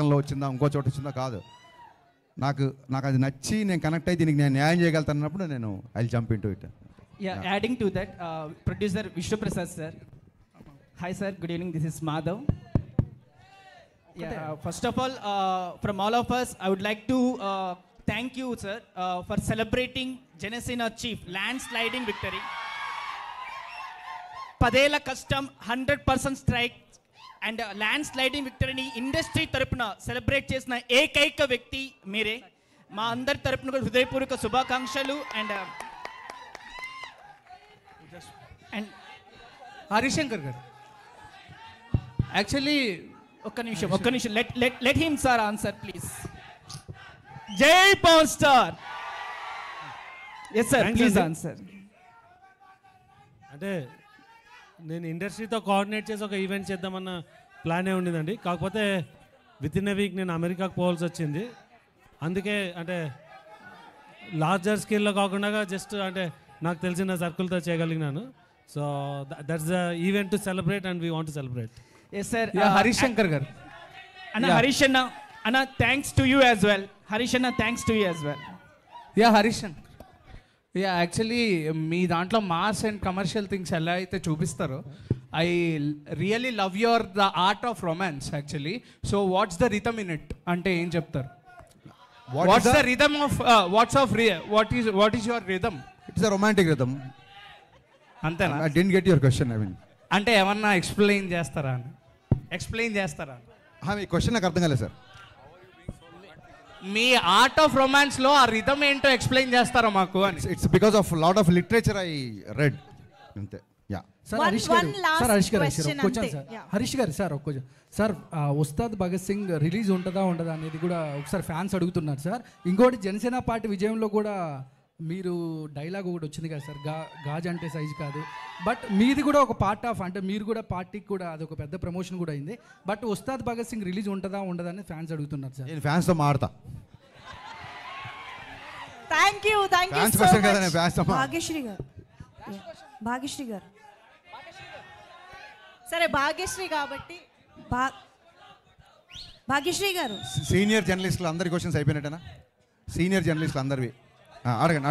పుస్తకంలో వచ్చిందా ఇంకో చోట వచ్చిందా కాదు, నాకు అది నచ్చి నేను కనెక్ట్ అయ్యి దీనికి నేను న్యాయం చేయగలుగుతానన్నప్పుడు నేను I jump into it. Adding to that, producer Vishnu Prasad sir. Hi sir, good evening. This is Madhav. First of all, from all of us, I would like to thank you sir for celebrating Janasena Chief landsliding victory. పదేళ్ల కష్టం, 100% strike and land sliding విక్టరీని industry తరపున celebrate చేసిన ఏకైక వ్యక్తి మీరే. మా అందరి తరపున కూడా హృదయపూర్వక శుభాకాంక్షలు. అండ్ హరిశంకర్ గారు యాక్చువల్లీ ఒక్క నిమిషం let him sir answer please. జై power star. Yes sir, please answer. అంటే నేను ఇండస్ట్రీతో కోఆర్డినేట్ చేసి ఒక ఈవెంట్ చేద్దామన్న ప్లానే ఉండిందండి. కాకపోతే విత్ ఇన్ ఎ వీక్ నేను అమెరికాకు పోవాల్సి వచ్చింది. అందుకే అంటే లార్జర్ స్కేల్లో కాకుండా జస్ట్ అంటే నాకు తెలిసిన సర్కిల్తో చేయగలిగినాను. So that's the event to celebrate and we want to celebrate. Yes sir. Harishankar గారు హరీష్ అన్న thanks to you as well. Harish అన్న thanks to you as well. Harishankar actually మీ దాంట్లో మాస్ అండ్ కమర్షియల్ థింగ్స్ ఎలా అయితే చూపిస్తారో I really love your the art of romance actually. So what's the rhythm in it అంటే ఏం చెప్తారు? What's the rhythm of what is your rhythm? It's a romantic rhythm. అంతేనా? I didn't get your question. I mean అంటే ఏమన్నా explain చేస్తారా? మీ question నాకు అర్థం కాలేదు సార్. మీ ఆర్ట్ ఆఫ్ రొమాన్స్ లో ఆ రిథమ్ ఏంటో ఎక్స్ప్లెయిన్ చేస్తారా మాకు అని? It's because of lot of literature I read అంతే. యా సార్ హరీష్ గారు సార్ ఒక్క సార్ ఉస్తాద్ భగత్ సింగ్ రిలీజ్ ఉంటుందా ఉండదా అనేది కూడా ఒకసారి ఫ్యాన్స్ అడుగుతున్నారు సార్. ఇంకోటి జనసేన పార్టీ విజయంలో కూడా మీరు డైలాగ్ ఒకటి వచ్చింది కదా సార్, గాజ్ అంటే సైజ్ కాదు. బట్ మీది కూడా ఒక పార్ట్ ఆఫ్, అంటే మీరు కూడా పార్టీకి కూడా అది ఒక పెద్ద ప్రమోషన్ కూడా అయింది. బట్ ఉస్తాద్ భగత్ సింగ్ రిలీజ్ ఉంటుందా ఉండదా అని ఫ్యాన్స్ అడుగుతున్నారు సార్. నేను ఫ్యాన్స్తో మాడతా. థ్యాంక్ యూ భాగ్యశ్రీ గారు. సరే భాగ్యశ్రీ కాబట్టి భాగ్యశ్రీ గారు సీనియర్ జర్నలిస్టులు అందరి క్వశ్చన్స్ అయిపోయినట్టేనా? సీనియర్ జర్నలిస్టులు అందరివి అడగండి.